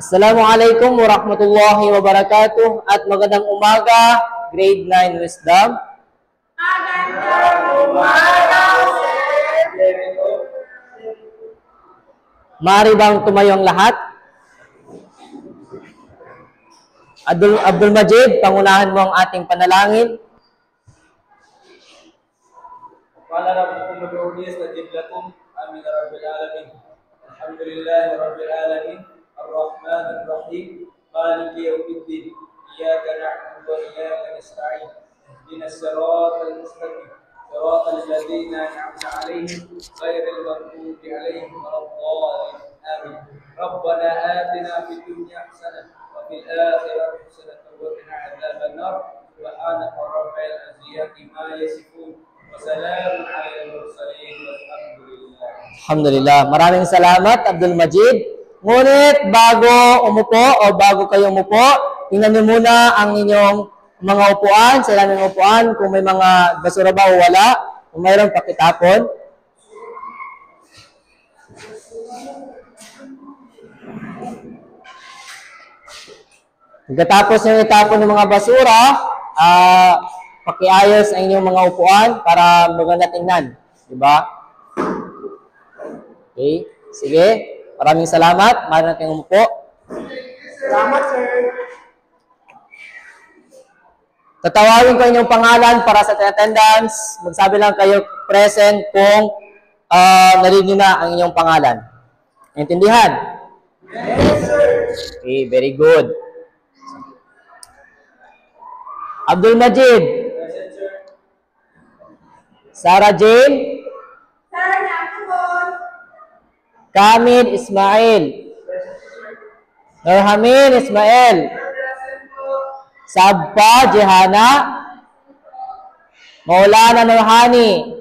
Assalamualaikum warahmatullahi wabarakatuh at magandang umaga, grade 9 wisdom. Magandang umaga, sir. Maaari bang tumayo ang lahat? Abdul Majid, pangunahan mo ang ating panalangin. قال ربكم ادعوني استجب لكم امين رب العالمين الحمد لله رب العالمين الرحمن الرحيم مالك يوم الدين اياك نعبد واياك نستعين اهدنا الصراط المستقيم صراط الذين انعمت عليهم غير المغضوب عليهم ولا الضالين امين ربنا اتنا في الدنيا حسنه وفي الاخره حسنه وقنا عذاب النار سبحانك رب العزه عما يصفون. Alhamdulillah. Maraming salamat, Abdul Majid. Ngunit bago umupo o bago kayo umupo, tingnan niyo muna ang inyong mga upuan, sa ilang upuan, kung may mga basura ba o wala, kung mayroon pakitapon. Pagkatapos nyo itapon ng mga basura, pakiayos ang inyong mga upuan para maganda tingnan. Diba? Okay. Sige. Maraming salamat. Maaari natin umupo. Salamat, sir. Tatawagin ko inyong pangalan para sa attendance. Magsabi lang kayo present kung narinig na ang inyong pangalan. Intindihan? Yes, sir. Okay. Very good. Abdul Majid. Sarah Jane. Sir, nakapon. Kamid Ismail. Nurhamin Ismail. Sabpa Jehana. Maulana Nurhani.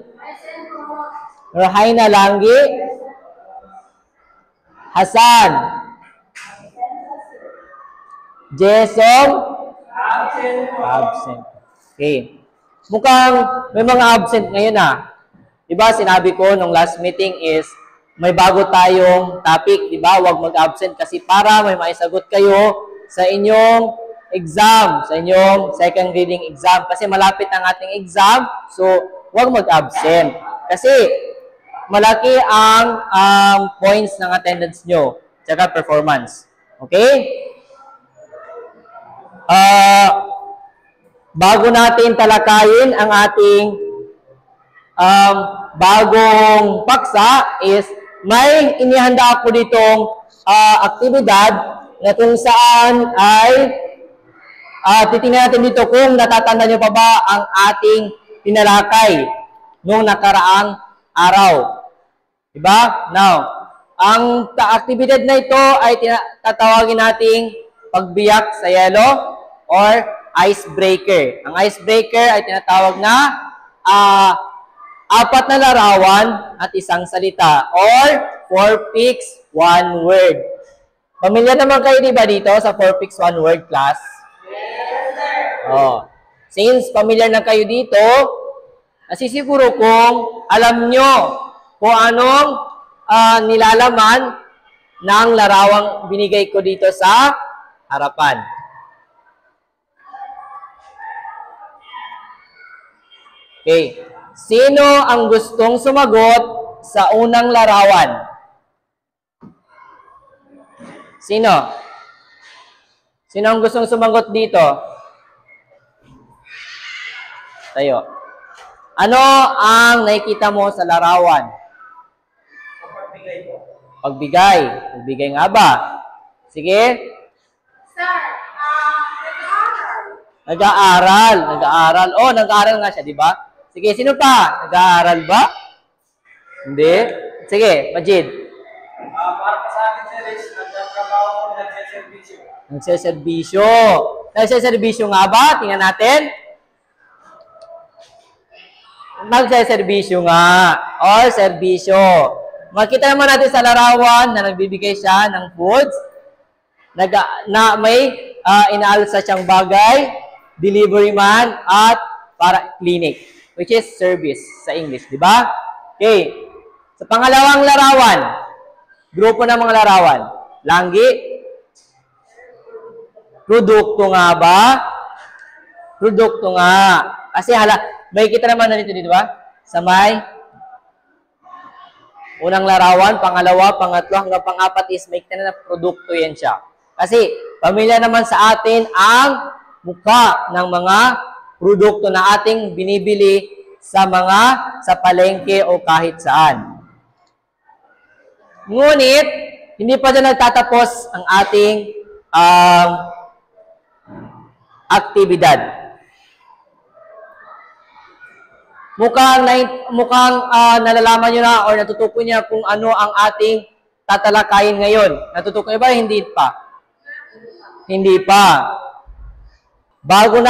Nurhaina Langgi. Hasan. Jason. Absent. Okay. Mukhang may mga absent ngayon Diba sinabi ko nung last meeting is may bago tayong topic, diba? Huwag mag-absent kasi para may maisagot kayo sa inyong exam, sa inyong second reading exam. Kasi malapit ang ating exam, so huwag mag-absent. Kasi malaki ang points ng attendance nyo, tsaka performance. Okay? Bago natin talakayin ang ating bagong paksa is may inihanda ako ditong aktibidad na kung saan ay titingnan natin dito kung natatanda nyo pa ba ang ating tinalakay noong nakaraang araw. Diba? Now, ang aktibidad na ito ay tatawagin nating pagbiyak sa yelo or icebreaker. Ang icebreaker ay tinatawag na 4 na larawan at isang salita or 4 pics, 1 word. Pamilyar naman kayo diba dito sa 4 pics, 1 word class? Yes, sir. Oh. Since pamilyar na kayo dito, nasisiguro kung alam nyo kung anong nilalaman ng larawang binigay ko dito sa harapan. Okay. Sino ang gustong sumagot sa unang larawan? Sino? Sino ang gustong sumagot dito? Tayo. Ano ang nakikita mo sa larawan? Pagbigay. Pagbigay nga ba? Sige. Sir, nag-aaral. Nag-aaral. Nag-aaral. Oh, nag-aaral nga siya, di ba? Sige, sino pa? Nag-aaral ba? Hindi. Sige, Majid. Para sa akin, sir, is nagtatrabaho ko, nagseservisyo. Nagseservisyo. Nagseservisyo nga ba? Tingnan natin. Nagseservisyo nga. Or serbisyo. Makita naman natin sa larawan na nagbibigay siya ng foods. Na may inaalsa siyang bagay, delivery man, at para clinic. Which is service sa English, di ba? Okay. Sa pangalawang larawan, grupo ng mga larawan. Langgi, Produkto nga ba? Produkto nga. Kasi may kita naman na dito ba? Sa may unang larawan, pangalawa, pangatlo, hanggang pang-apat is may kita na produkto yan siya. Kasi pamilya naman sa atin ang mukha ng mga produkto na ating binibili sa palengke o kahit saan. Ngunit, hindi pa dyan nagtatapos ang ating aktibidad. Mukhang nalalaman nyo na or natutukoy niya kung ano ang ating tatalakayin ngayon. Natutukoy ba? Hindi pa. Hindi pa. Bago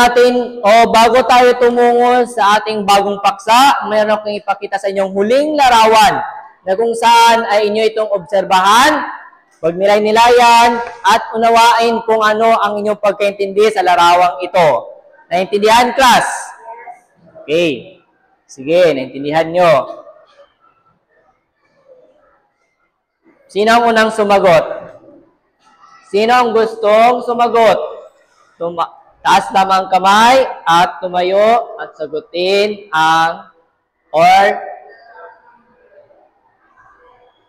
tayo tumungo sa ating bagong paksa, mayroon akong ipakita sa inyong huling larawan na kung saan ay inyo itong obserbahan, pagnilay-nilayan, at unawain kung ano ang inyong pagkaintindi sa larawang ito. Naintindihan, class? Okay. Sige, naintindihan nyo. Sino ang unang sumagot? Sino ang gustong sumagot? Taas lamang kamay at tumayo at sagutin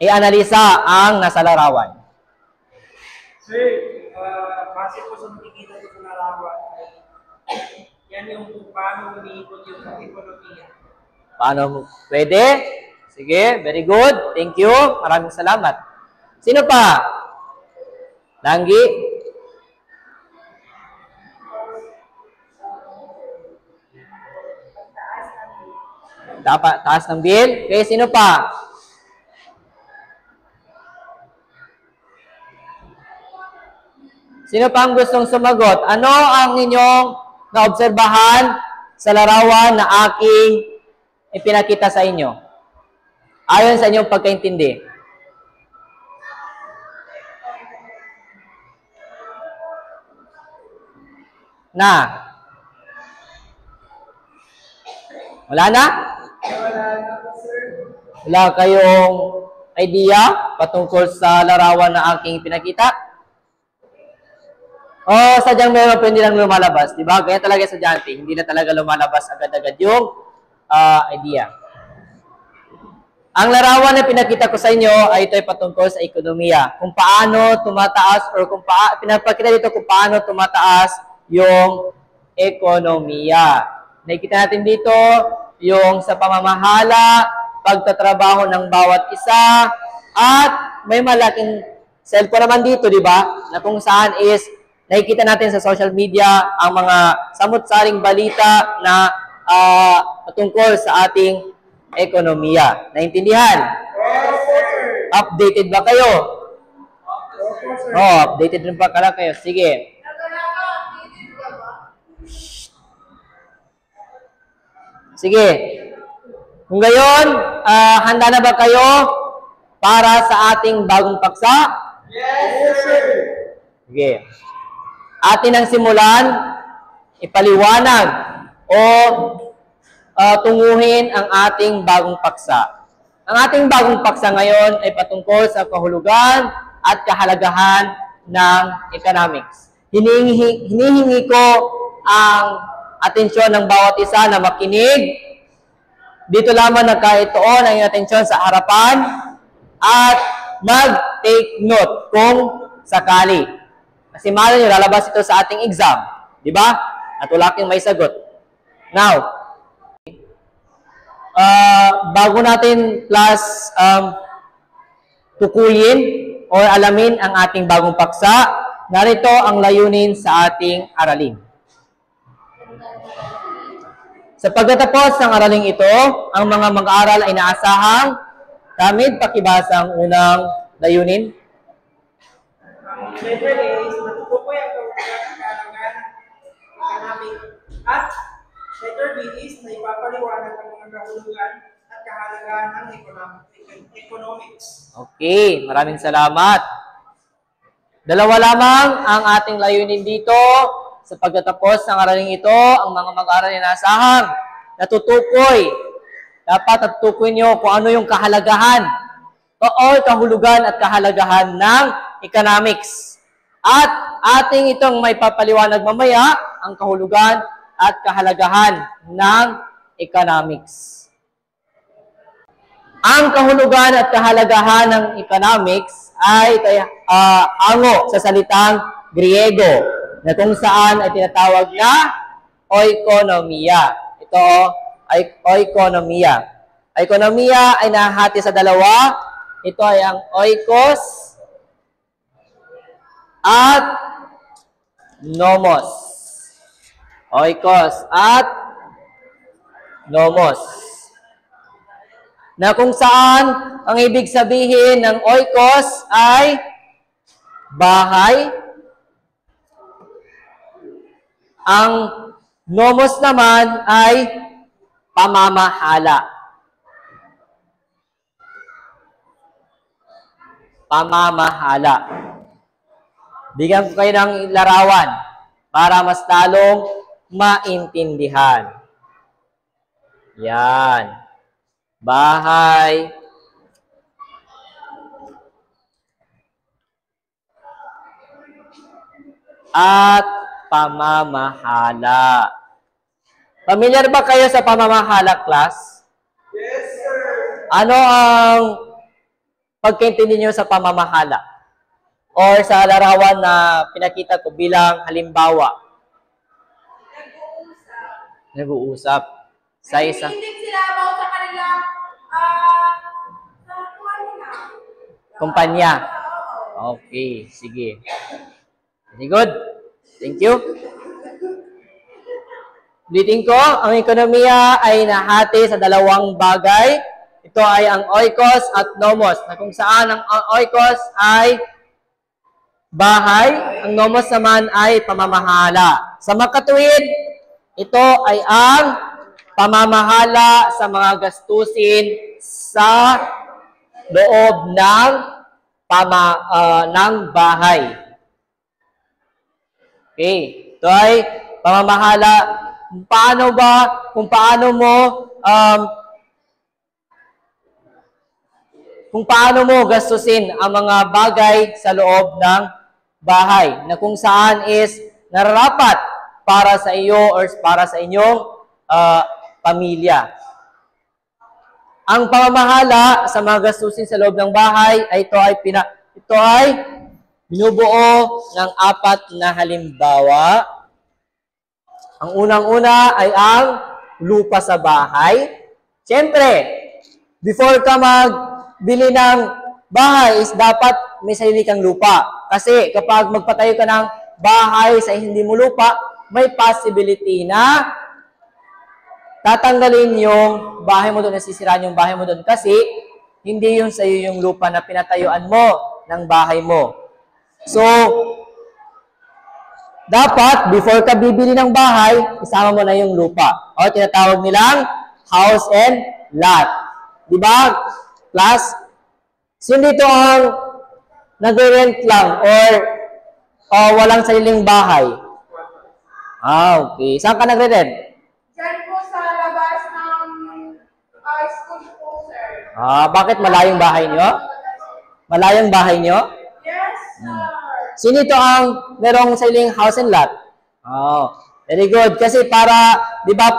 i-analisa ang nasa larawan. Sir, base po sa nakikita ko sa larawan, yan yung kung paano umiikot yung ekonomiya. Paano? Pwede? Sige, very good. Thank you. Maraming salamat. Sino pa? Langgi? Taas ng bill? Okay, sino pa? Sino pa ang gustong sumagot? Ano ang inyong naobserbahan sa larawan na aking ipinakita sa inyo? Ayon sa inyong pagkaintindi. Wala na? Wala kayong idea patungkol sa larawan na aking pinakita? O sadyang meron pero hindi lang lumalabas, di ba? Kaya talaga estudyante, hindi na talaga lumalabas agad-agad yung idea. Ang larawan na pinakita ko sa inyo ay ito ay patungkol sa ekonomiya. Kung paano tumataas or pinapakita dito kung paano tumataas yung ekonomiya. Nakikita natin dito yung sa pamamahala, pagtatrabaho ng bawat isa, at may malaking cellphone naman dito, di ba? Na kung saan is nakikita natin sa social media ang mga samut-saring balita na patungkol sa ating ekonomiya. Naintindihan? Yes, sir. Updated ba kayo? Updated rin pa kala kayo. Sige. Nagkakapitid ka ba? Sige. Kung gayon, handa na ba kayo para sa ating bagong paksa? Yes, sir. Sige. Atin ang simulan, ipaliwanag o tunguhin ang ating bagong paksa. Ang ating bagong paksa ngayon ay patungkol sa kahulugan at kahalagahan ng economics. Hinihingi ko ang atensyon ng bawat isa na makinig. Dito lamang nagkaitoon ang iyong atensyon sa harapan at mag-take note kung sakali. Kasi malay nyo, lalabas ito sa ating exam. Di ba? At wala kang may sagot. Now, bago natin class tukuyin o alamin ang ating bagong paksa, narito ang layunin sa ating aralin. Sa pagtatapos ng araling ito, ang mga mag-aaral ay naasahang gamit pakibasa ang unang layunin. Ang level A is natutukoy ang kahulugan economic at letter B is na ipapaliwanag ang mga kahulugan at kahalagahan ng economics. Okay, maraming salamat. Dalawa lamang ang ating layunin dito. Sa pagtatapos ng araling ito, ang mga mag-aaral ay nasahang natutukoy. Dapat natutukoy nyo kung ano yung kahalagahan o kahulugan at kahalagahan ng economics. At ating itong may papaliwanag mamaya ang kahulugan at kahalagahan ng economics. Ang kahulugan at kahalagahan ng economics ay ango sa salitang Griego na kung saan ay tinatawag na oikonomiya. Ito ay oikonomiya. Oikonomiya ay nahati sa dalawa. Ito ay ang oikos at nomos. Oikos at nomos. Na kung saan ang ibig sabihin ng oikos ay bahay. Ang nomos naman ay pamamahala. Pamamahala. Bigyan ko kayo ng larawan para mas lalong maintindihan. Yan. Bahay. At pamamahala. Familiar ba kayo sa pamamahala, class? Yes, sir. Ano ang pagkaintindi nyo sa pamamahala? Or sa larawan na pinakita ko bilang halimbawa? Nag-uusap. Sa isa. Hindi sila about sa kanilang Kumpanya. Okay, sige. Very good. Thank you. Ulitin ko, ang ekonomiya ay nahati sa dalawang bagay. Ito ay ang oikos at nomos, na kung saan ang oikos ay bahay, ang nomos naman ay pamamahala. Sa makatuwid, ito ay ang pamamahala sa mga gastusin sa loob ng bahay. Okay, ito ay pamamahala. Kung paano mo gastusin ang mga bagay sa loob ng bahay na kung saan is nararapat para sa iyo or para sa inyong pamilya. Ang pamamahala sa mga gastusin sa loob ng bahay ay ito ay binubuo ng 4 na halimbawa. Ang unang-una ay ang lupa sa bahay. Siyempre, before ka magbili ng bahay is dapat may sarili kang lupa. Kasi kapag magpatayo ka ng bahay sa hindi mo lupa, may possibility na tatanggalin yung bahay mo doon, nasisiraan yung bahay mo doon kasi hindi yung sa'yo yung lupa na pinatayuan mo ng bahay mo. So, dapat, before ka bibili ng bahay, isama mo na yung lupa. O, tinatawag nilang house and lot. Diba, class? Sino dito ang nag-rent lang or walang sariling bahay? Okay. Saan ka nagre-rent? Diyan po sa labas ng school po, sir. Bakit malayong bahay nyo? Malayong bahay nyo? Yes, sir. Sino ito ang merong sariling house and lot? Oh, very good. Kasi di ba,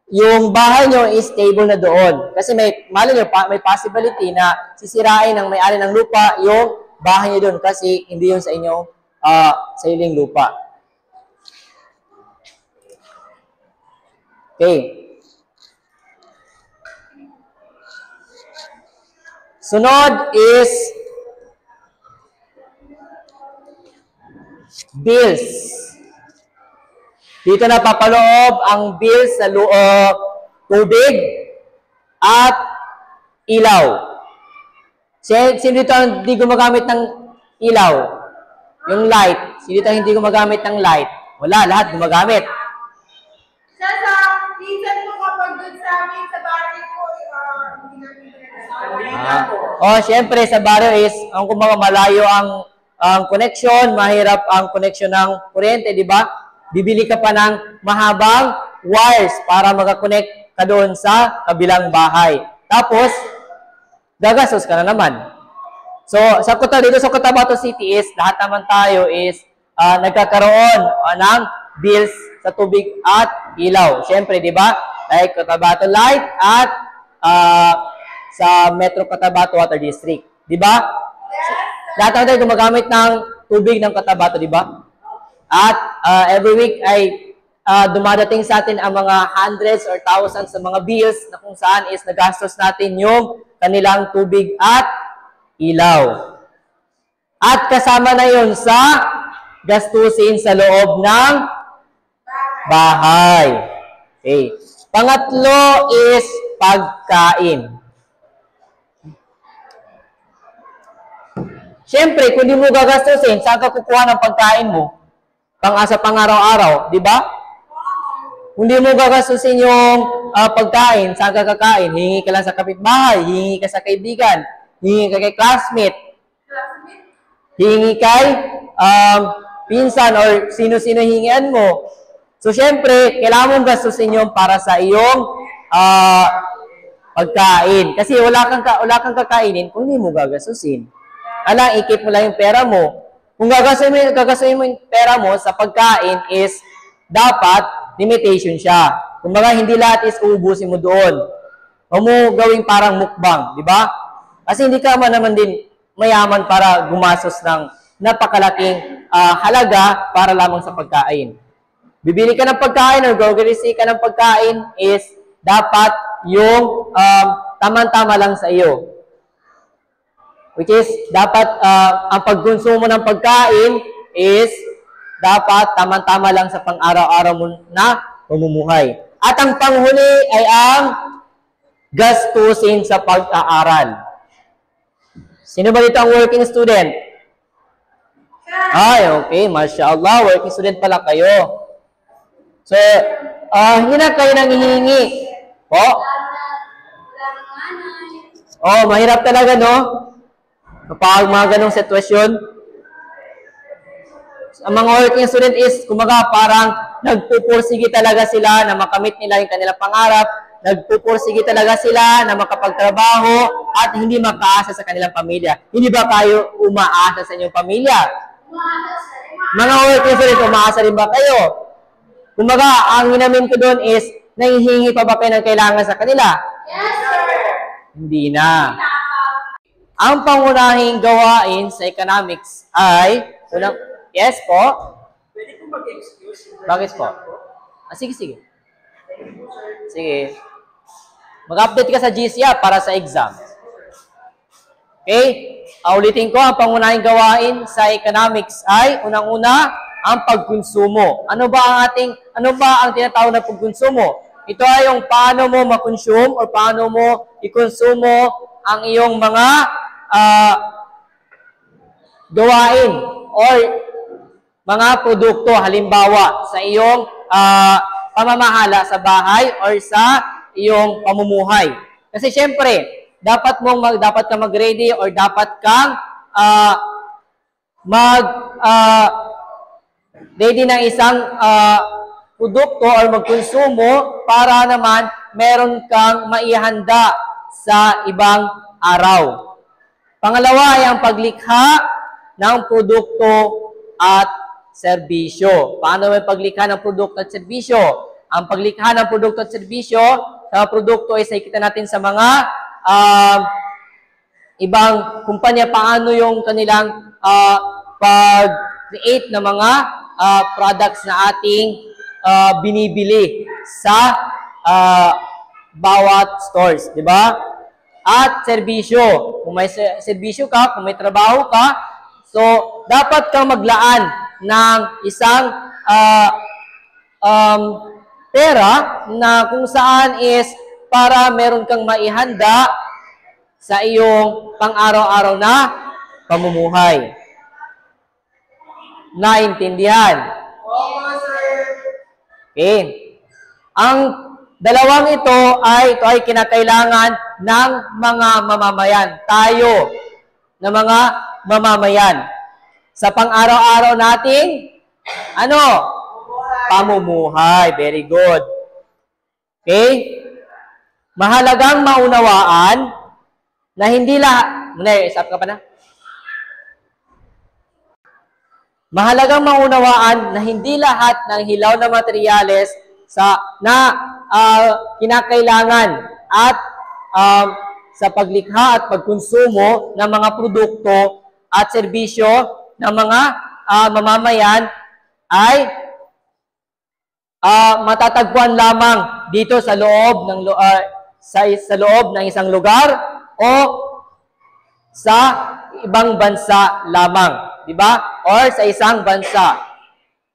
yung bahay nyo is stable na doon. Kasi may possibility na sisirain ng may-ari ng lupa yung bahay nyo doon kasi hindi yun sa inyong sariling lupa. Okay. Sunod is bills. Dito na papaloob ang bills sa tubig at ilaw. Sino dito hindi gumagamit ng ilaw? Yung light. Sino dito hindi gumagamit ng light? Wala, lahat gumagamit. Sir, minsan po kapag doon sa amin sa barrio po, hindi namin pinag-asawa. Siyempre sa barrio is, ang kumbaga malayo ang connection, mahirap ang connection ng kuryente, di ba? Bibili ka pa ng mahabang wires para makakonect ka doon sa kabilang bahay. Tapos, gagastos ka na naman. So, dito sa Cotabato City is, lahat naman tayo is nagkakaroon ng bills sa tubig at ilaw. Siyempre, di ba? Like Cotabato Light at sa Metro Cotabato Water District. Di ba? Lahat naman tayo gumagamit ng tubig ng Cotabato, di ba? At every week ay dumadating sa atin ang mga hundreds or thousands sa mga bills na kung saan is nagastos natin yung kanilang tubig at ilaw. At kasama na yun sa gastusin sa loob ng bahay. Okay. Pangatlo is pagkain. Siyempre, kung di mo gagastusin, saan ka kukuha ng pagkain mo? Sa pang-araw-araw, di ba? Kung di mo gagastusin yung pagkain, saan ka kakain? Hingi ka lang sa kapitbahay, hingi ka sa kaibigan, hingi ka kay classmate, hingi kay pinsan or sino-sino hingian mo. So, syempre, kailangan mong gastusin yung para sa iyong pagkain. Kasi wala kang kakainin kung hindi mo gagastusin. Ikip mo lang yung pera mo. Kung gagastusin mo yung pera mo sa pagkain is dapat limitation siya. Kung hindi lahat is uubusin mo doon. Huwag mo gawing parang mukbang, di ba? Kasi hindi ka naman din mayaman para gumastos ng napakalaking halaga para lamang sa pagkain. Bibili ka ng pagkain or grocery ka ng pagkain is dapat yung tamang-tama lang sa iyo. Which is, dapat ang pagkonsumo ng pagkain is dapat tamang-tama lang sa pang-araw-araw mo na pamumuhay. At ang panghuli ay ang gastusin sa pag-aaral. Sino ba dito ang working student? Ay, okay. Mashallah. Working student pala kayo. So, hindi na kayo nangihingi. Mahirap talaga, no? Kapag mga ganong sitwasyon. Ang mga working student is, kumaga, parang nagpupursige talaga sila na makamit nila yung kanilang pangarap. Nagpupursige talaga sila na makapagtrabaho at hindi makaasa sa kanilang pamilya. Hindi ba kayo umaasa sa inyong pamilya? Mga working student, umaasa rin ba kayo? Kumaga, ang hinamin ko doon is, nahihingi pa ba kayo ng kailangan sa kanila? Yes, sir. Hindi na. Ang pangunahing gawain sa economics ay, yes po? Pwede ko mag-excuse? Bakit po? Sige. Sige. Mag-update ka sa GCA para sa exam. Okay? Ulitin ko, ang pangunahing gawain sa economics ay, unang-una, ang pagkonsumo. Ano ba ang tinatawag na pagkonsumo? Ito ay yung paano mo makonsume or paano mo ikonsumo ang iyong mga gawain or mga produkto, halimbawa sa iyong pamamahala sa bahay or sa iyong pamumuhay. Kasi syempre, dapat ka mag-ready or dapat kang ready ng isang produkto or magkonsumo para naman meron kang maihanda sa ibang araw. Pangalawa ay ang paglikha ng produkto at serbisyo. Paano may paglikha ng produkto at serbisyo? Ang paglikha ng produkto at serbisyo, sa produkto ay nakikita natin sa mga ibang kumpanya, paano yung kanilang pag-create ng mga products na ating binibili sa bawat stores, di ba? At serbisyo. Kung may serbisyo ka, kung may trabaho ka, so dapat kang maglaan ng isang pera na kung saan is para meron kang maihanda sa iyong pang-araw-araw na pamumuhay. Naintindihan? Okay. Ang dalawang ito ay kinakailangan ng mga mamamayan. Tayo na mga mamamayan. Sa pang-araw-araw nating pamumuhay. Very good. Okay? Mahalagang maunawaan na hindi lahat. Isap ka pa na? Mahalagang maunawaan na hindi lahat ng hilaw na materyales kinakailangan at sa paglikha at pagkonsumo ng mga produkto at serbisyo ng mga mamamayan ay matatagpuan lamang dito sa loob ng sa loob ng isang lugar o sa ibang bansa lamang, di ba? Or sa isang bansa.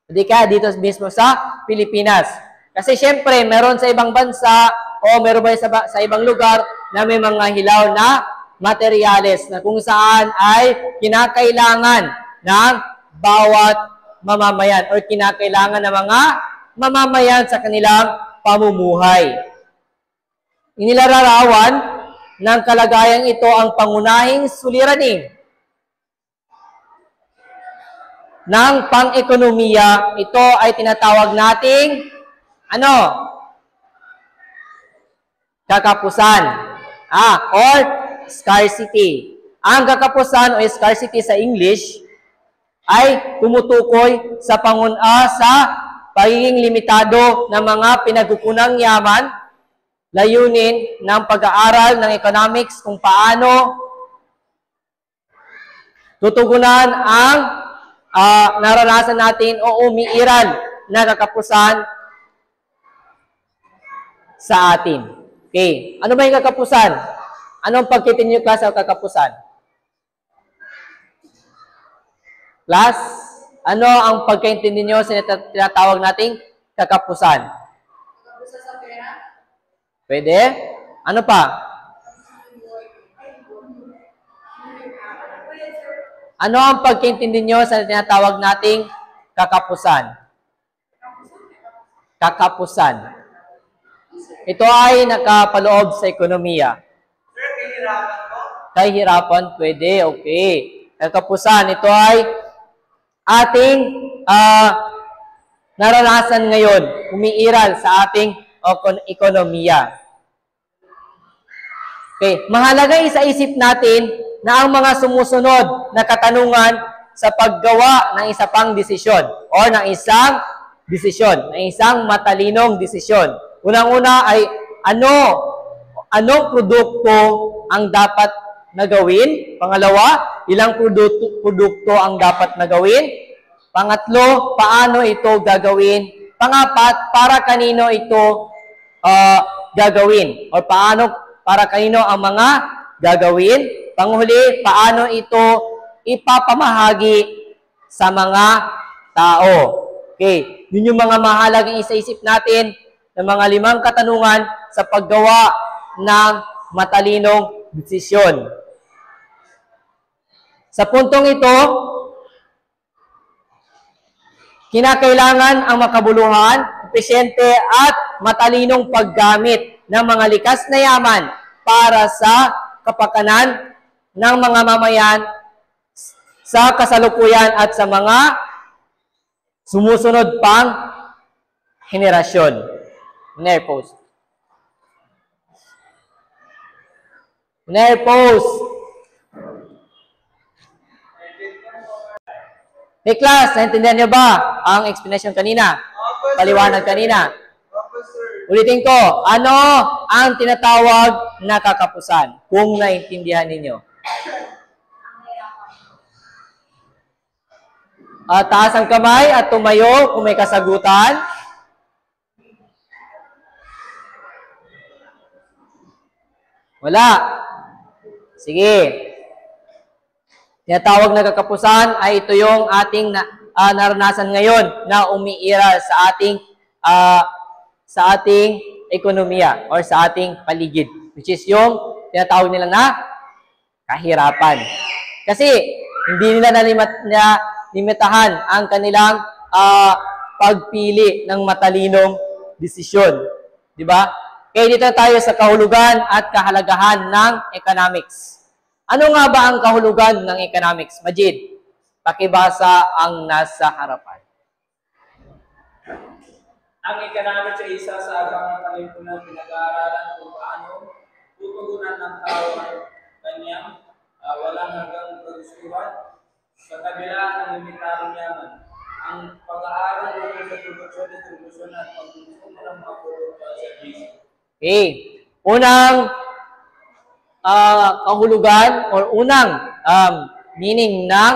Hindi kaya dito mismo sa Pilipinas. Kasi syempre, meron sa ibang bansa o meron ba sa ibang lugar na may mga hilaw na materyales na kung saan ay kinakailangan ng bawat mamamayan or kinakailangan ng mga mamamayan sa kanilang pamumuhay. Inilalarawan ng kalagayang ito ang pangunahing suliranin ng pang-ekonomiya. Ito ay tinatawag nating kakapusan or scarcity. Ang kakapusan o scarcity sa English ay tumutukoy sa pagiging limitado ng mga pinagkukunang yaman, layunin ng pag-aaral ng economics kung paano tutugunan ang naranasan natin o umiiral na kakapusan sa atin. Okay. Ano ba yung kakapusan? Anong pagkitinyo ka sa kakapusan? Class, ano ang pagkaintindi nyo sa tinatawag nating kakapusan? Kapusa sa pera? Pwede? Ano pa? Ano ang pagkaintindi nyo sa tinatawag nating kakapusan? Kakapusan. Ito ay nakapaloob sa ekonomiya. Sir, kahirapan ko? Kahirapan, pwede, okay. Kakapusan, ito ay ating naranasan ngayon, umiiral sa ating ekonomiya. Okay, mahalaga isa-isip natin na ang mga sumusunod na katanungan sa paggawa ng isa pang desisyon o ng isang desisyon, ng isang matalinong desisyon. Unang-una ay anong produkto ang dapat na gawin? Pangalawa, ilang produkto ang dapat na gawin? Pangatlo, paano ito gagawin? Pangapat, para kanino ito gagawin? O para kanino ang mga gagawin? Panghuli, paano ito ipapamahagi sa mga tao? Okay, yun yung mga mahalagang isa-isip natin ng mga 5 katanungan sa paggawa ng matalinong desisyon. Sa puntong ito, kinakailangan ang makabuluhan, epesyente at matalinong paggamit ng mga likas na yaman para sa kapakanan ng mga mamayan sa kasalukuyan at sa mga sumusunod pang henerasyon. Nerpose. Hey class, naintindihan niyo ba ang explanation kanina? Paliwanag kanina. Ulitin ko, ano ang tinatawag na kakapusan? Kung naintindihan ninyo. Taas ang kamay at tumayo kung may kasagutan. Wala. Sige. Tinatawag na kakapusan ay ito yung ating naranasan ngayon na umiiral sa ating ekonomiya or sa ating paligid, which is yung tinatawag nila na kahirapan. Kasi hindi nila limitahan ang kanilang pagpili ng matalinong desisyon. Di ba? Kaya dito tayo sa kahulugan at kahalagahan ng economics. Ano nga ba ang kahulugan ng economics? Majid, pakibasa ang nasa harapan. Ang economics ay isa sa agang palipunang pinag-aaralan kung paano tutugunan ng tao ang kanyang walang hanggang kagustuhan sa kabila ng limitadong yaman. Ang pag-aaral ukol sa produksyon, distribusyon at pagkonsumo ng mga produkto at serbisyo. Okay. Unang kahulugan or unang meaning ng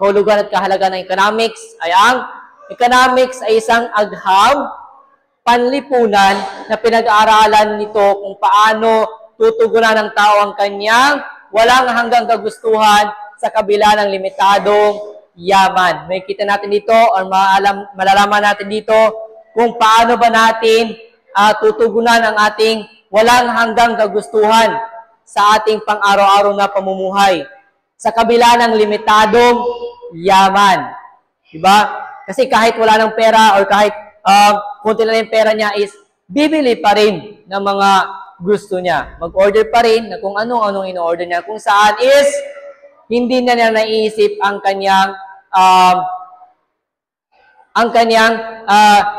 kahulugan at kahalagan ng economics ay ang economics ay isang agham, panlipunan na pinag-aaralan nito kung paano tutugunan ng tao ang kanyang walang hanggang kagustuhan sa kabila ng limitadong yaman. May kita natin dito or malalaman natin dito kung paano ba natin tutugunan ang ating walang hanggang kagustuhan sa ating pang-araw-araw na pamumuhay sa kabila ng limitadong yaman. Diba? Kasi kahit wala ng pera or kahit kunti lang yung pera niya is bibili pa rin ng mga gusto niya. Mag-order pa rin na kung anong in-order niya. Kung saan is hindi na niya naiisip ang kanyang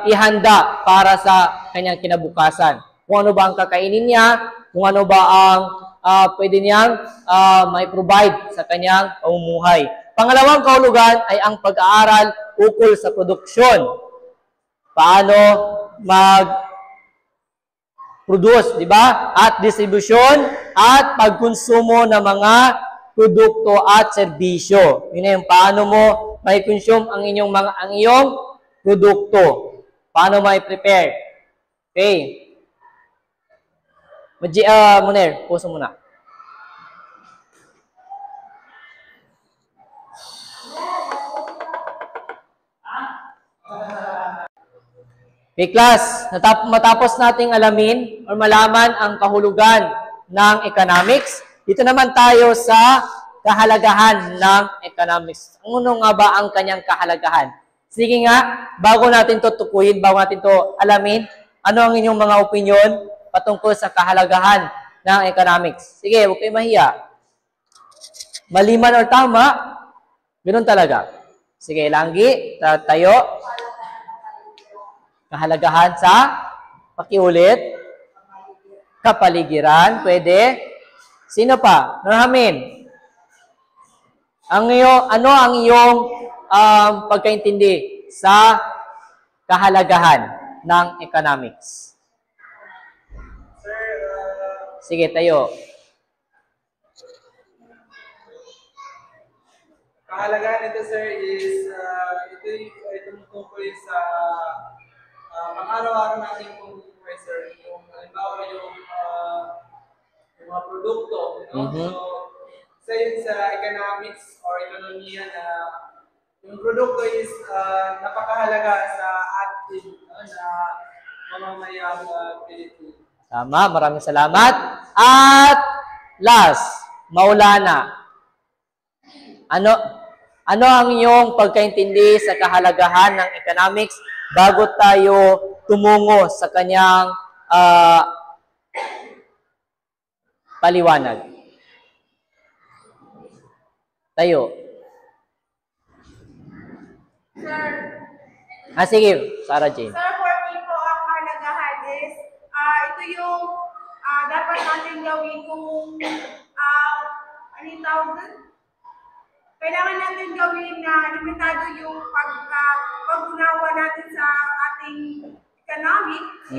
ihanda para sa kanyang kinabukasan. Kung ano ba ang kakainin niya, kung ano ba ang pwede niyang may provide sa kanyang pamumuhay. Pangalawang kahulugan ay ang pag-aaral ukol sa produksyon. Paano mag-produce, di ba? At distribution at pagkonsumo ng mga produkto at serbisyo. Yun yung paano mo may consume ang iyong produkto. Paano may prepare. Okay. Munir, puso muna. Okay, class, matapos nating alamin or malaman ang kahulugan ng economics, dito naman tayo sa kahalagahan ng economics. Ano nga ba ang kanyang kahalagahan? Sige nga, bago natin to tukuyin, bago natin to alamin, ano ang inyong mga opinion patungkol sa kahalagahan ng economics? Sige, huwag kayo mahiya. Mali man or tama, ganoon talaga. Sige, langgi, tayo. Kahalagahan sa pakiulit. Kapaligiran, pwede. Sino pa? Narahamin. Ano ang iyong pagkaintindi sa kahalagahan ng economics? Sige, tayo. Kahalagahan nito, sir, is ito tungkol sa pang-araw-araw natin pamumuhay, sir. Yung halimbawa yung mga produkto. No? So, sa economics or ekonomiya na yung produkto is napakahalaga sa atin na mamamayang Pilipino. Tama, maraming salamat. At last, Maulana. Ano ang iyong pagkaintindi sa kahalagahan ng economics bago tayo tumungo sa kanyang paliwanag? Tayo. Sir, Sige, Sarah Jane. sir, for me po, ang kahalagahan is, ito yung dapat natin gawin kung, ano yung tawag doon? Kailangan natin gawin na limitado yung pag-unawa natin sa ating economics,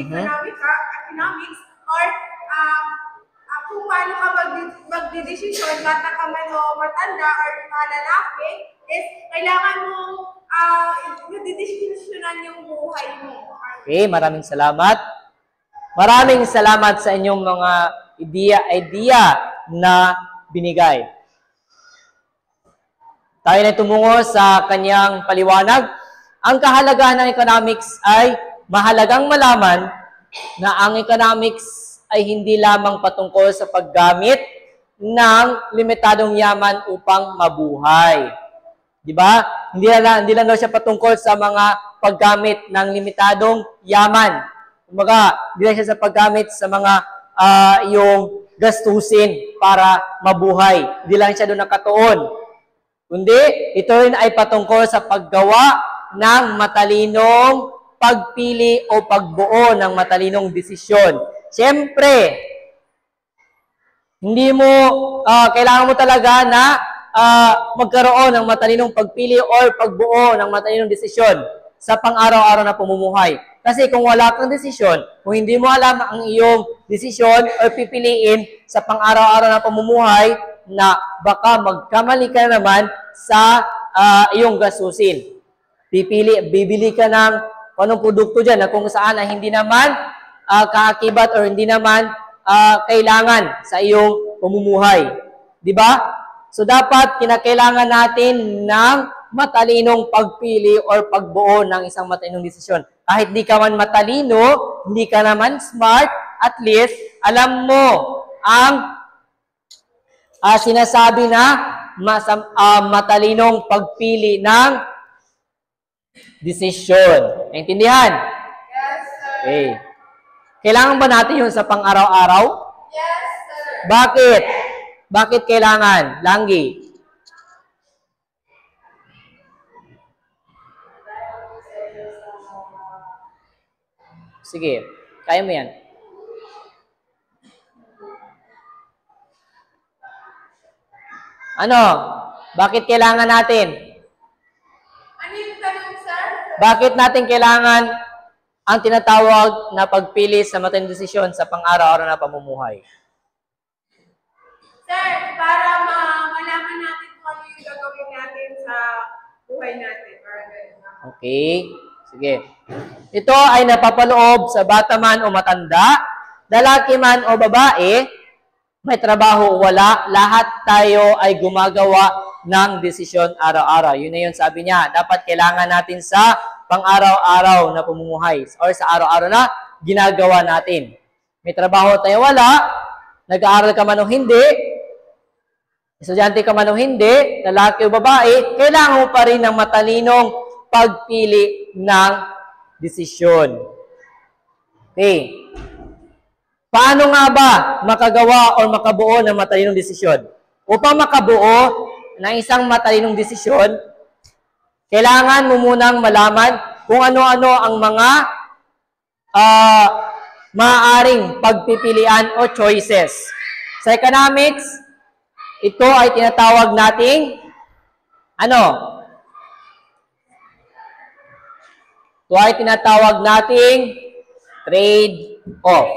or kung paano ka magdidesisyon, bata ka man o matanda or lalaki, is kailangan mo nadidesisyonan yung buhay mo. Okay, maraming salamat. Maraming salamat sa inyong mga idea na binigay. Tayo na tumungo sa kanyang paliwanag. Ang kahalagahan ng economics ay mahalagang malaman na ang economics ay hindi lamang patungkol sa paggamit ng limitadong yaman upang mabuhay. Di ba? Hindi lang daw siya patungkol sa mga paggamit ng limitadong yaman. Kumbaga, hindi lang siya sa paggamit sa mga yung gastusin para mabuhay. Hindi lang siya doon nakatuon. Kundi, ito rin ay patungkol sa paggawa ng matalinong pagpili o pagbuo ng matalinong desisyon. Siyempre, kailangan mo talaga na magkaroon ng matalinong pagpili or pagbuo ng matalinong desisyon sa pang-araw-araw na pamumuhay. Kasi kung wala kang desisyon, kung hindi mo alam ang iyong desisyon or pipiliin sa pang-araw-araw na pamumuhay, na baka magkamali ka naman sa iyong gastusin. Bibili ka ng anong produkto dyan na kung saan ay hindi naman kaakibat or hindi naman kailangan sa iyong pamumuhay. Di ba? So dapat kinakailangan natin ng matalinong pagpili or pagbuo ng isang matalinong desisyon. Kahit di ka man matalino, hindi ka naman smart, at least alam mo ang sinasabi na matalinong pagpili ng desisyon. Naintindihan? Yes, sir. Okay. Kailangan ba natin yun sa pang-araw-araw? Yes, sir. Bakit? Bakit kailangan? Langgi. Sige, kaya mo yan. Ano? Bakit kailangan natin? Ano yung tanong, sir? Bakit natin kailangan ang tinatawag na pagpili sa matalinong desisyon sa pang-araw-araw na pamumuhay? Sir, para malaman natin kung ano yung gagawin natin sa buhay natin. Okay. Sige. Ito ay napapaloob sa bata man o matanda, lalaki man o babae, may trabaho o wala, lahat tayo ay gumagawa ng desisyon araw-araw. Yun na yun sabi niya. Dapat kailangan natin sa pang-araw-araw na pamumuhay or sa araw-araw na ginagawa natin. May trabaho tayo wala, nag-aaral ka man o hindi, estudyante ka man o hindi, lalaki o babae, kailangan mo pa rin ng matalinong pagpili ng desisyon. Okay. Paano nga ba makagawa o makabuo ng matalinong desisyon? Upang makabuo ng isang matalinong desisyon, kailangan mo munang malaman kung ano-ano ang mga maaaring pagpipilian o choices. Sa economics, ito ay tinatawag nating ano? Ito ay tinatawag nating trade-off.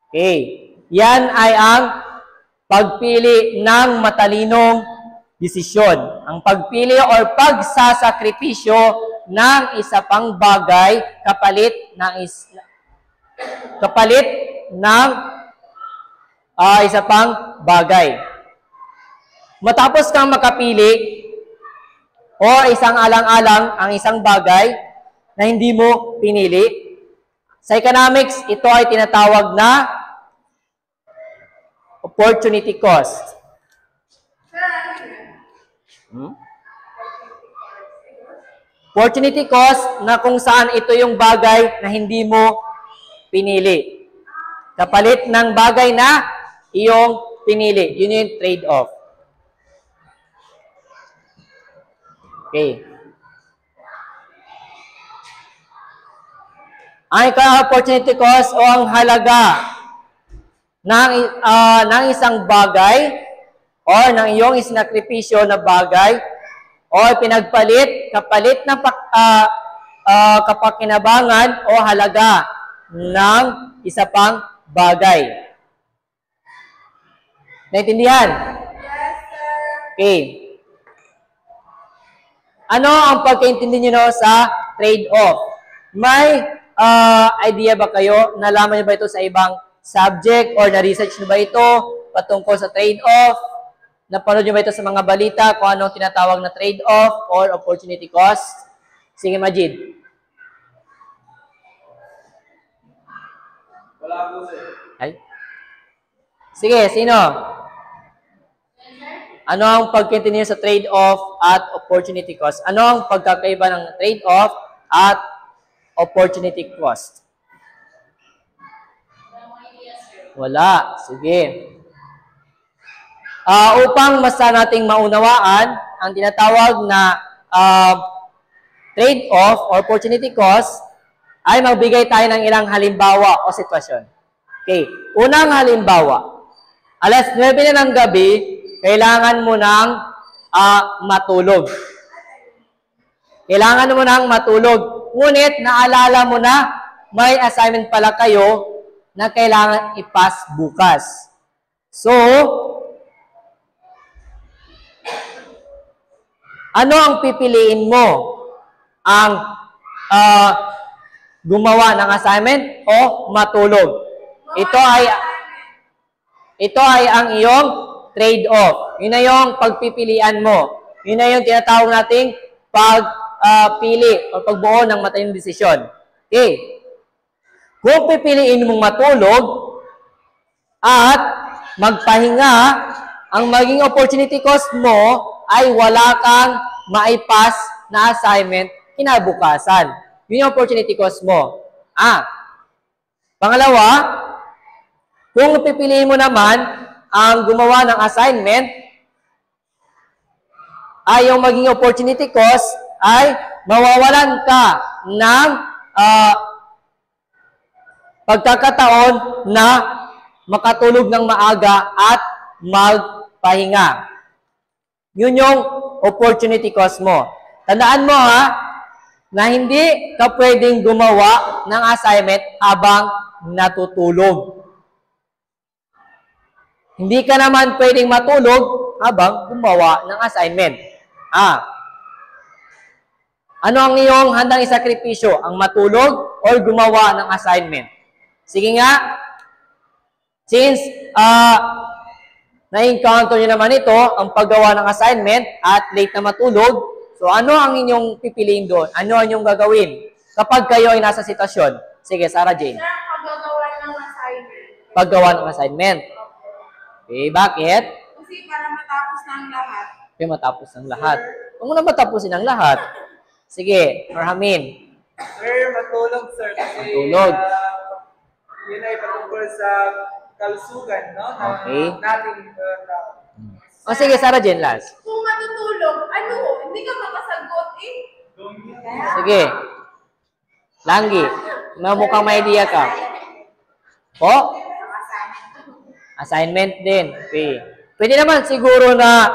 Okay. Yan ay ang pagpili ng matalinong desisyon. Ang pagpili or pagsasakripisyo ng isa pang bagay kapalit ng isa pang bagay. Matapos kang makapili o isang alang-alang ang isang bagay na hindi mo pinili, sa economics, ito ay tinatawag na opportunity cost. Opportunity cost na kung saan ito yung bagay na hindi mo pinili. Kapalit ng bagay na iyong pinili. Yun yung trade-off. Okay. Ang opportunity cost o ang halaga ng isang bagay o ng iyong isinakripisyo na bagay o kapalit ng kapakinabangan o halaga ng isa pang bagay. Naintindihan? Yes, sir. Okay. Ano ang pagkaintindi nyo sa trade-off? May idea ba kayo? Nalaman nyo ba ito sa ibang subject or na-research nyo ba ito patungkol sa trade-off? Napanood nyo ba ito sa mga balita kung anong tinatawag na trade-off or opportunity cost? Sige, Majid. Wala po, sir. Ay? Sige, sino? Ano ang pagkaintindi nyo sa trade-off at opportunity cost? Ano ang pagkakaiba ng trade-off at opportunity cost? Wala. Sige. Upang mas nating maunawaan, ang tinatawag na trade-off or opportunity cost, ay magbigay tayo ng ilang halimbawa o sitwasyon. Okay. Unang halimbawa, alas 9 na ng gabi, kailangan mo ng matulog. Kailangan mo ng matulog. Ngunit, naalala mo na may assignment pala kayo na kailangan i-pass bukas. So, ano ang pipiliin mo? Ang gumawa ng assignment o matulog? Ito ay ang iyong trade-off. Yun na yung pagpipilian mo. Yun na yung tinatawag nating pagpili o pagbuo ng matinong desisyon. Okay. Kung pipiliin mong matulog at magpahinga, ang maging opportunity cost mo ay wala kang maipass na assignment kinabukasan. Yun yung opportunity cost mo. Pangalawa, kung pipiliin mo naman ang gumawa ng assignment, ay yung maging opportunity cost ay mawawalan ka ng pagkakataon na makatulog ng maaga at magpahinga. Yun yung opportunity cost mo. Tandaan mo na hindi ka pwedeng gumawa ng assignment habang natutulog. Hindi ka naman pwedeng matulog habang gumawa ng assignment. Ano ang iyong handang isakripisyo? Ang matulog o gumawa ng assignment? Sige nga. Since na-encounter nyo naman ito, ang paggawa ng assignment at late na matulog, so ano ang inyong pipiliin doon? Ano ang inyong gagawin kapag kayo ay nasa sitwasyon? Sige, Sarah Jane. Sir, paggagawa ng assignment. Paggawa ng assignment. Okay, bakit? Kasi para matapos na ang lahat. Okay, matapos ng lahat. Kung muna matapusin ang lahat. Sige, Marhamin. Sir, matulog, sir. Kasi, Matulog. Yun ay patungkol sa kalusugan, no? Okay. Nating O sige, Sarah Jane, last. Kung matutulog, hindi ka makasagot Sige. Langgi, mukhang may idea ka. O? Assignment din. Okay. Pwede naman siguro na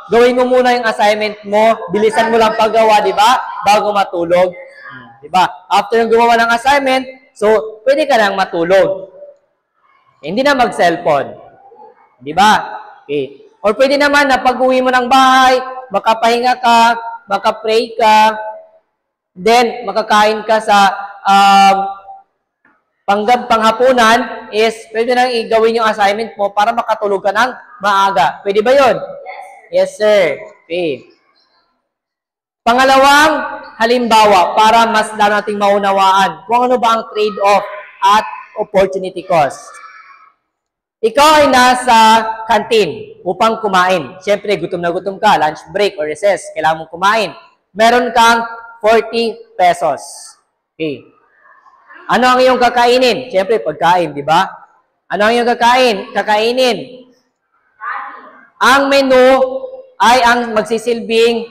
gawin mo muna yung assignment mo, bilisan mo lang paggawa, di ba? Bago matulog. Di ba? After yung gumawa ng assignment, so, pwede ka nang matulog. Hindi na mag-cellphone. Di ba? Okay. Or pwede naman na pag-uwi mo ng bahay, makapahinga ka, makapray ka, then makakain ka sa panghapunan is pwede nang igawin yung assignment mo para makatulog ka ng maaga. Pwede ba yun? Yes, sir. Okay. Pangalawang halimbawa, para mas lalo nating maunawaan kung ano ba ang trade-off at opportunity cost. Ikaw ay nasa canteen upang kumain. Siyempre, gutom na gutom ka, lunch break or recess, kailangan mong kumain. Meron kang 40 pesos. Okay. Ano ang iyong kakainin? Siyempre, pagkain, di ba? Ano ang iyong kakainin? Ang menu ay ang magsisilbing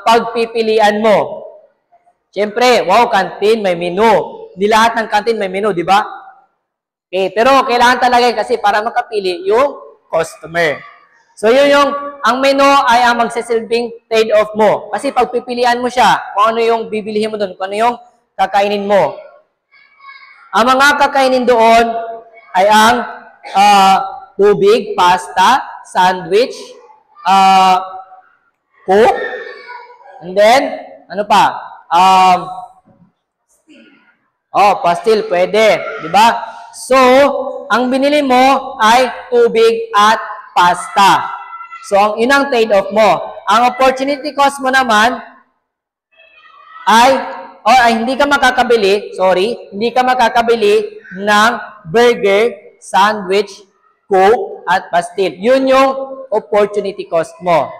pagpipilian mo. Siyempre, wow, canteen, may menu. Di lahat ng canteen may menu, di ba? Okay, pero kailangan talaga kasi para makapili yung customer. So, ang menu ay ang magsisilbing trade-off mo. Kasi pagpipilian mo siya, kung ano yung bibilihin mo doon, kung ano yung kakainin mo. Ang mga kakainin doon ay ang tubig, pasta, sandwich, coke, and then, ano pa? Pastil, pwede. Di ba? So, ang binili mo ay tubig at pasta. So, yun ang trade-off mo. Ang opportunity cost mo naman ay hindi ka makakabili ng burger, sandwich, coke, at pastil. Yun yung opportunity cost mo.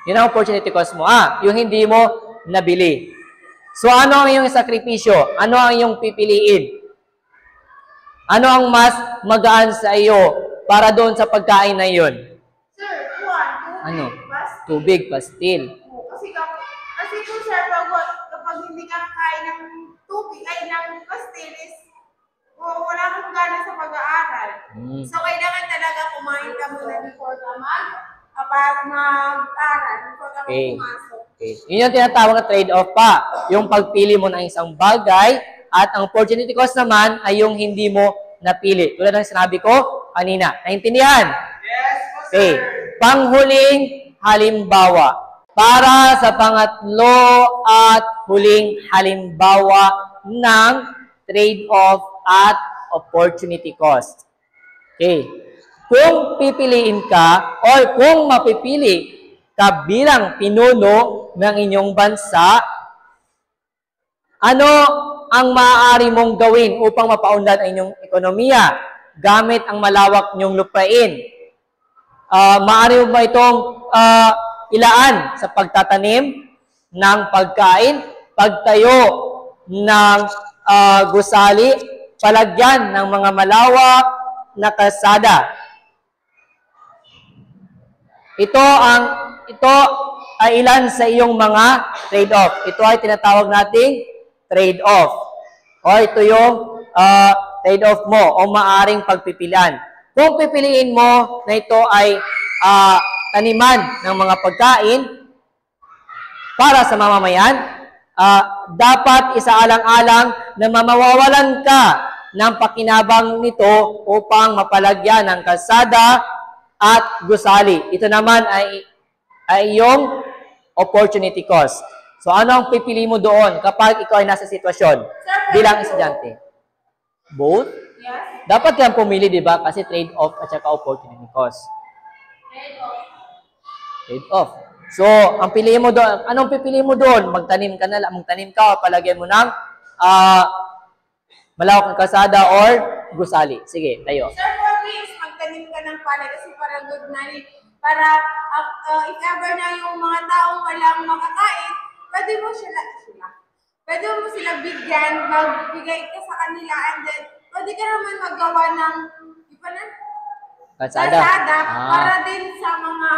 Yun ang opportunity cost mo. Yung hindi mo nabili. So, ano ang iyong sakripisyo? Ano ang iyong pipiliin? Ano ang mas magaan sa iyo para doon sa pagkain na yun? Sir, Ano? Tubig, pastil. Kasi kung sir, kapag hindi ka nakain ng tubig, ay ng pastil is, wala kang gana sa pag-aaral. Hmm. So, kailangan talaga kumain ka muna before ka mag-aaral, before ka Okay. pumasok. Okay. Yun yung tinatawag na trade-off pa. Yung pagpili mo ng isang bagay at ang opportunity cost naman ay yung hindi mo napili. Tulad ng sinabi ko kanina. Naintindihan? Yes, po, sir. Okay. Panghuling halimbawa. Para sa pangatlo at huling halimbawa ng trade-off at opportunity cost. Okay. Kung pipiliin ka or kung mapipili ka bilang pinuno ng inyong bansa, ano ang maaari mong gawin upang mapaunlad ang inyong ekonomiya gamit ang malawak niyong lupain? Maaari mo ba itong ilaan sa pagtatanim ng pagkain, pagtayo ng gusali, palagyan ng mga malawak na kalsada? Ito ay ilan sa iyong mga trade-off. Ito ay tinatawag nating trade-off. O ito yung trade-off mo o maaring pagpipilian. Kung pipiliin mo na ito ay taniman ng mga pagkain para sa mamamayan, dapat isaalang-alang na mamawawalan ka ng pakinabang nito upang mapalagyan ng kalsada at gusali. Ito naman ay yung opportunity cost. So, ano ang pipili mo doon kapag ikaw ay nasa sitwasyon bilang estudyante? Both? Yes. Dapat kang pumili, di ba? Kasi trade-off at saka opportunity cost. Trade-off. So, ang piliin mo doon, anong pipiliin mo doon? Magtanim ka na lang, magtanim ka o palagyan mo ng malawak ng kalsada or gusali. Sige, tayo. Sir, for me is magtanim ka ng palay kasi para good na rin. Para if ever na yung mga taong walang makakain, pwede mo sila bigyan, magbigay ka sa kanila, and then pwede ka naman magawa ng Kalsada. para din sa mga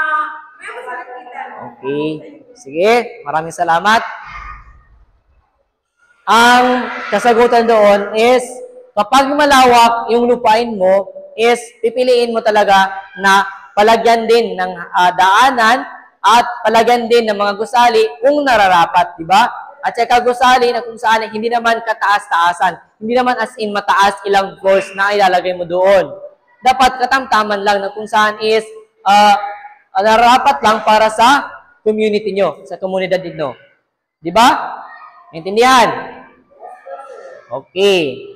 may masalakitan. Okay. Sige, maraming salamat. Ang kasagutan doon is, kapag malawak yung lupain mo, is pipiliin mo talaga na palagyan din ng daanan at palagyan din ng mga gusali kung nararapat, di ba? At saka gusali na kung saan hindi naman kataas-taasan. Hindi naman as in mataas ilang floors na ilalagay mo doon. Dapat katamtaman lang na kung saan is nararapat lang para sa community nyo, sa komunidad ninyo. Di ba? Intindihan? Okay.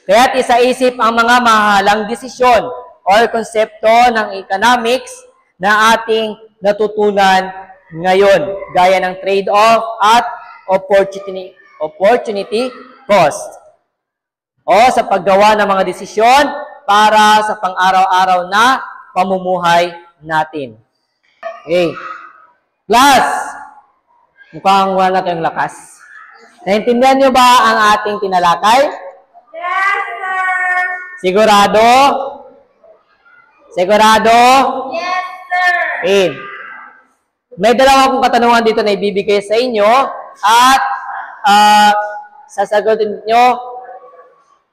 Kaya't isa-isip ang mga mahalang desisyon or konsepto ng economics na ating natutunan ngayon, gaya ng trade-off at opportunity cost. O sa paggawa ng mga desisyon para sa pang-araw-araw na pamumuhay natin. Okay. Class, mukhang wala na kayong lakas. Naintindihan nyo ba ang ating tinalakay? Yes, sir! Sigurado? Sigurado? Yes, sir! Okay. May dalawa akong katanungan dito na ibibigay sa inyo at sasagutin nyo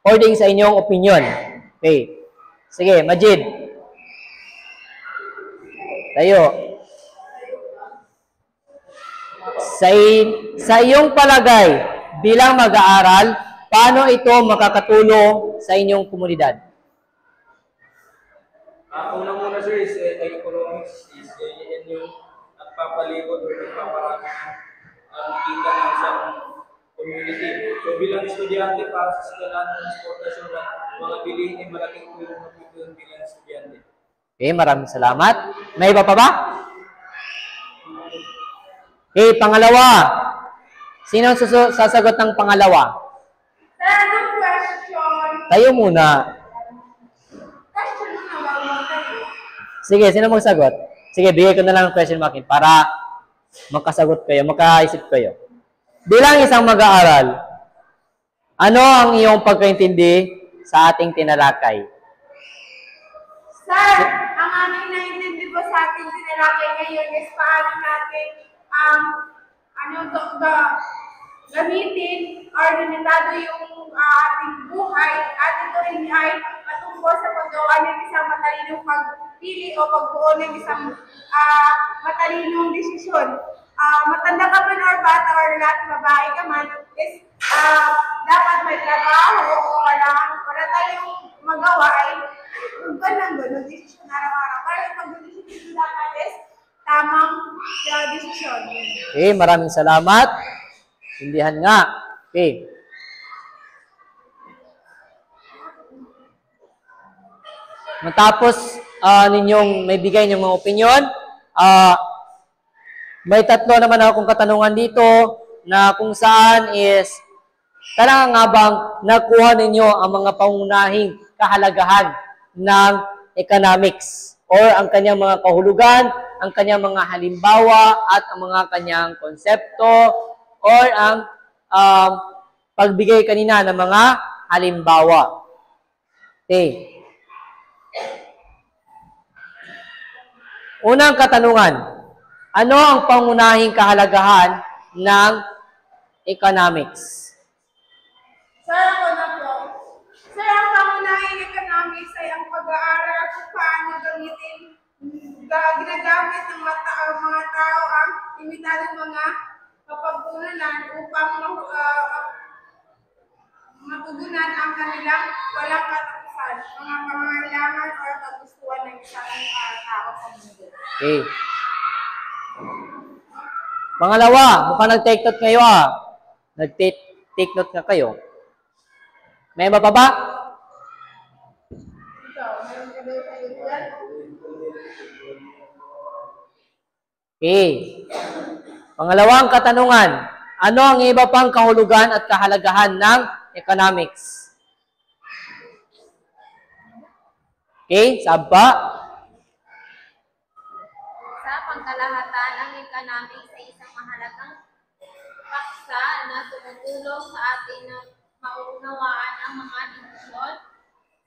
according sa inyong opinion. Okay. Sige, Majid. Tayo. Sa iyong palagay bilang mag-aaral, paano ito makakatulong sa inyong komunidad? Una-una sir is economics is yan yung nagpapalibot o nagpaparami ng kita ng isang community. So bilang estudyante, para sa sigalan ng transportasyon at mga bilihin ay malaking tulong na ito bilang estudyante. Okay, maraming salamat. May iba pa ba? Okay, pangalawa. Sino ang sasagot ng pangalawa? Sir, anong question? Tayo muna. Question mo na bago magtayo. Sige, sino magsagot? Sige, bigay ko na lang ng question mark para makasagot kayo, makaisip kayo. Bilang isang mag-aaral, ano ang iyong pagkaintindi sa ating tinalakay? Sir, ang aming naintindi po sa ating tinalakay ngayon is paano natin gamitin or limitado yung ating buhay at ito rin ay patungkol sa paggawa ng isang matalinong pagpili o pagbuo ng isang matalinong desisyon. Matanda ka man or bata or lahat babae ka man is dapat may trabaho o wala tayong magawa ay ganun desisyon araw-araw. Pero yung pag-desisyon dapat is tamang desisyon. Okay, maraming salamat. Hindihan nga. Okay. Matapos ninyong may bigay ng mga opinion, may tatlo naman akong katanungan dito na kung saan is talaga nga bang nakuha ninyo ang mga pangunahing kahalagahan ng economics or ang kanyang mga kahulugan, ang kanyang mga halimbawa at ang mga kanyang konsepto or ang pagbigay kanina ng mga halimbawa. Okay. Unang katanungan, ano ang pangunahing kahalagahan ng economics? Sir, ako na po. Sir, ang pangunahing economics ay ang pag-aaral kung paano ginagamit ng mga tao ang limitadong mga kapagpunan upang matugunan ang kanilang walang katapusan, mga pangangailangan o kagustuhan ng isang tao sa mundo. Okay. Pangalawa, mukhang nag-take note kayo Nag-take note nga kayo. May iba pa ba? Okay. Pangalawang katanungan, ano ang iba pang kahulugan at kahalagahan ng economics? Okay, saba. Sa pangkalahatan, ang economics ay isang mahalagang paksa na tumutulong sa atin na maunawaan ang mga desisyon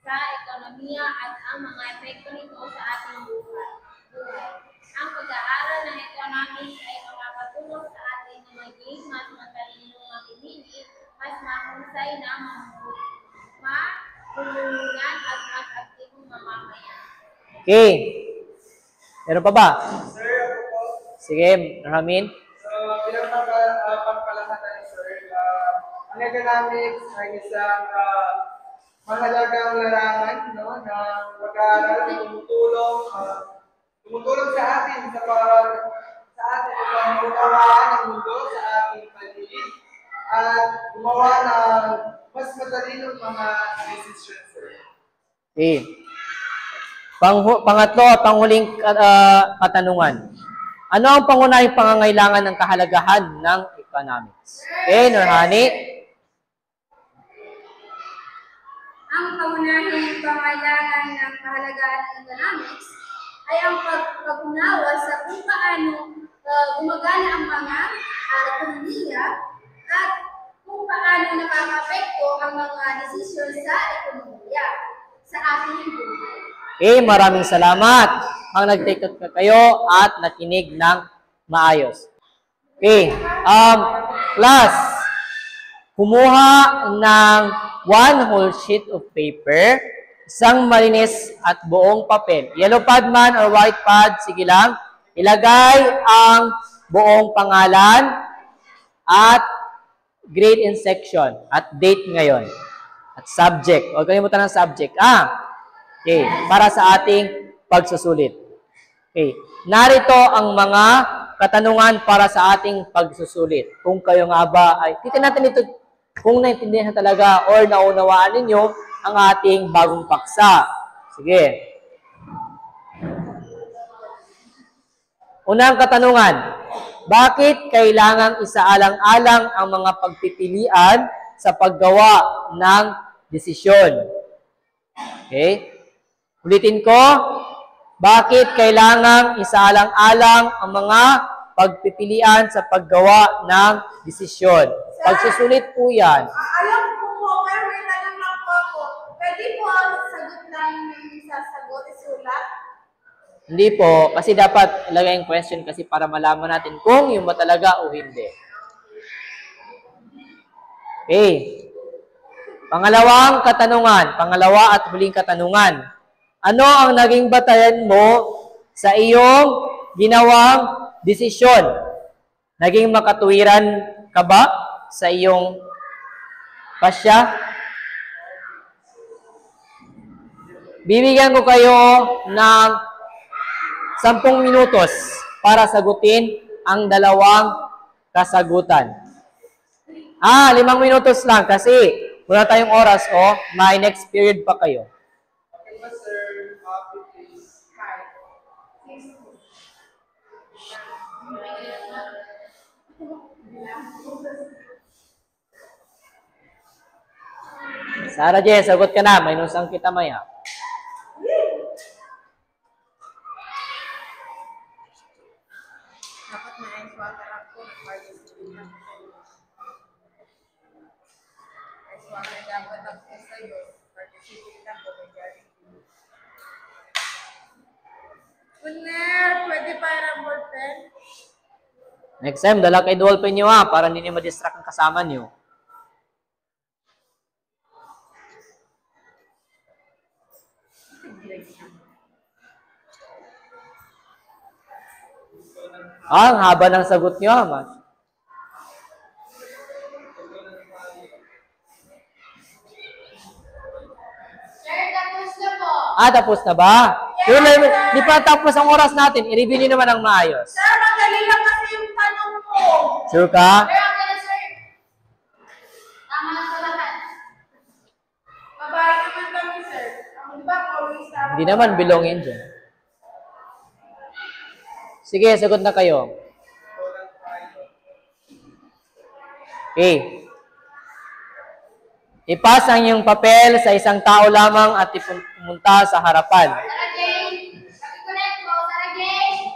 sa ekonomiya at ang mga epekto nito sa ating buhay. Ang pag-aaral ng economics ay makakatulong sa atin na maging mas matalinong mamimili, mas mahusay na mahulugan at mas aktibong mamamayan. Okay. Meron pa ba? Sir, ako po. Sige, Ramin. So, bilang pangkalahatan, sir, ang economics ay isang mahalagang larangan ng pag-aaral na tumutulong sa atin upang maunawaan ang mundo sa ating paligid at gumawa ng mas matalinong mga decisions, sir. Okay. Pangatlo at panghuling katanungan. Ano ang pangunahing pangangailangan ng kahalagahan ng economics? Okay, Nurhani. Ang pangunahing pangailangan ng kahalagahan ng economics ay ang pag-unawa sa kung paano gumagana ang mga ekonomiya at kung paano nakaka-apekto ang mga desisyon sa ekonomiya sa ating buhay. Okay, maraming salamat. Ang nag-take note na kayo at nakinig ng maayos. Okay, class, kumuha ng one whole sheet of paper, isang malinis at buong papel. Yellow pad man or white pad, sige lang. Ilagay ang buong pangalan at grade and section at date ngayon. At subject. Huwag kalimutan ng subject. Okay, para sa ating pagsusulit. Okay, narito ang mga katanungan para sa ating pagsusulit. Kung kayo nga ba ay, titignan natin ito kung naintindihan talaga or naunawaan ninyo ang ating bagong paksa. Sige. Unang katanungan, bakit kailangang isaalang-alang ang mga pagpipilian sa paggawa ng desisyon? Okay? Ulitin ko, bakit kailangang isaalang-alang ang mga pagpipilian sa paggawa ng desisyon? Pagsusulit po yan. Alam ko po, pero may tanong lang po ako. Pwede po ang sagot lang yung sasagot, isulat? Hindi po, kasi dapat ilagay yung question kasi para malaman natin kung yung ba talaga o hindi. Okay. Pangalawang katanungan, pangalawa at huling katanungan. Ano ang naging batayan mo sa iyong ginawang desisyon? Naging makatuwiran ka ba sa iyong pasya? Bibigyan ko kayo ng 10 minutos para sagutin ang dalawang kasagutan. 5 minutos lang kasi wala tayong oras may next period pa kayo. Sarah J, sagot ka na. May nusang kita maya. Dapat na ice water ako. Ice water dapat ako sa'yo. Participate lang ko. Kuner, pwede para ball pen? Next time, dala kay dual pen nyo para hindi nyo ma-distract ang kasama nyo. Ang haba ng sagot nyo, mas. Sir, tapos na po. Tapos na ba? Yun, di pa tapos ang oras natin. I-review nyo naman ang maayos. Sir, madali lang kasi yung tanong mo. Sure ka? Sir, okay na, sir. Tama na sa lahat. Babae naman kami, sir. Ang iba, always tama. Hindi naman belongin dyan. Sige, sagot na kayo. Okay. Ipasa ang iyong papel sa isang tao lamang at pumunta sa harapan. Sarah Jane. Connect mo, Sarah Jane.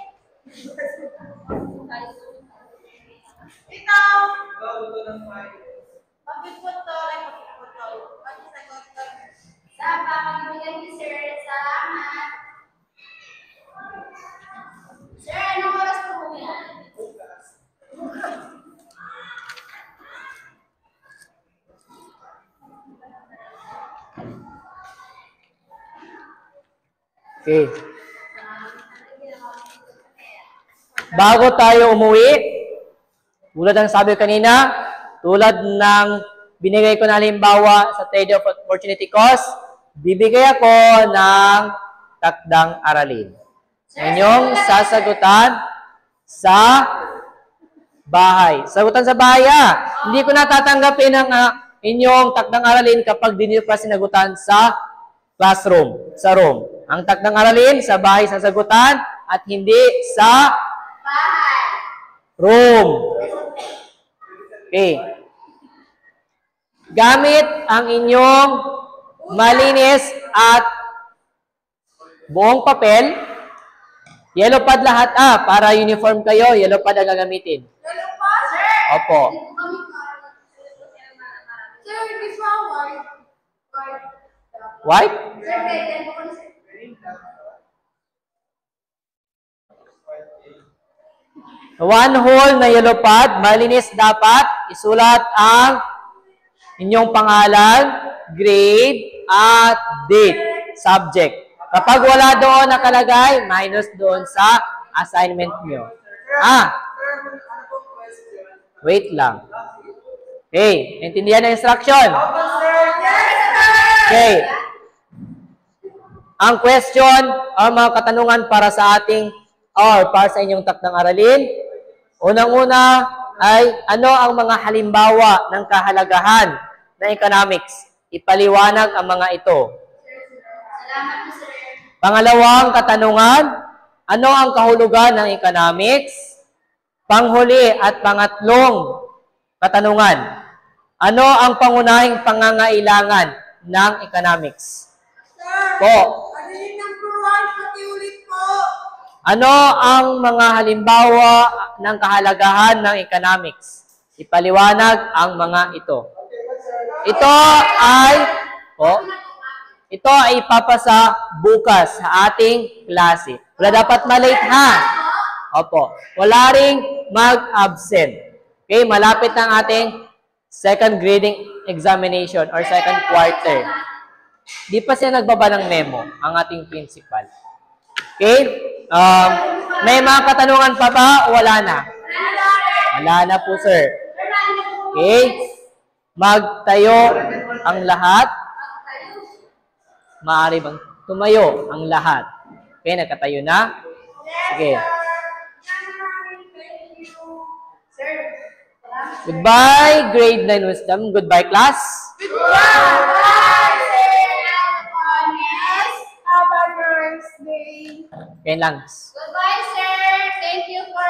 Ikaw! Pagpiputol. Ano sagot ko? Sa pamamigay ni Sir, salamat. Sir, anong oras po mo yan? Okay. Bago tayo umuwi, tulad ng sabi kanina, tulad ng binigay ko na halimbawa sa Trade of Opportunity Cost, bibigay ako ng takdang aralin. Inyong sasagutan sa bahay. Sagutan sa bahay, Hindi ko natatanggapin ang inyong takdang aralin kapag di nyo pa sinagutan sa classroom, sa room. Ang takdang aralin sa bahay sasagutan at hindi sa Bahay. room. Okay. Gamit ang inyong malinis at buong papel. Yellow pad lahat, para uniform kayo, yellow pad ang gagamitin. Hello pa, sir? Opo. Sir, this one, white. White? Sir, kailan po ko na, sir? One whole na yellow pad, malinis dapat, isulat ang inyong pangalan, grade, at date, subject. Kapag wala doon nakalagay, minus doon sa assignment nyo. Wait lang. Okay, intindihan ang instruction? Okay. Ang question, ang mga katanungan para sa ating, or para sa inyong takdang aralin, unang-una ay ano ang mga halimbawa ng kahalagahan ng economics? Ipaliwanag ang mga ito. Salamat po, sir. Pangalawang katanungan, ano ang kahulugan ng economics? Panghuli at pangatlong katanungan, ano ang pangunahing pangangailangan ng economics? Sir, Po. ano yung number 1? Pakiulit po. Ano ang mga halimbawa ng kahalagahan ng economics? Ipaliwanag ang mga ito. Ito ay ipapasa bukas sa ating klase. Wala dapat malate, Opo. Wala ring mag-absent. Okay, malapit ng ating second grading examination or second quarter. Di pa siya nagbaba ng memo, ang ating principal. Okay? May mga katanungan pa ba o wala na? Wala na po, sir. Okay? Magtayo ang lahat. Maaari bang tumayo ang lahat? Okay, nagkatayo na? Sige. Goodbye, grade 9 wisdom. Goodbye, class. Have a nice day. Okay lang. Goodbye, sir. Thank you for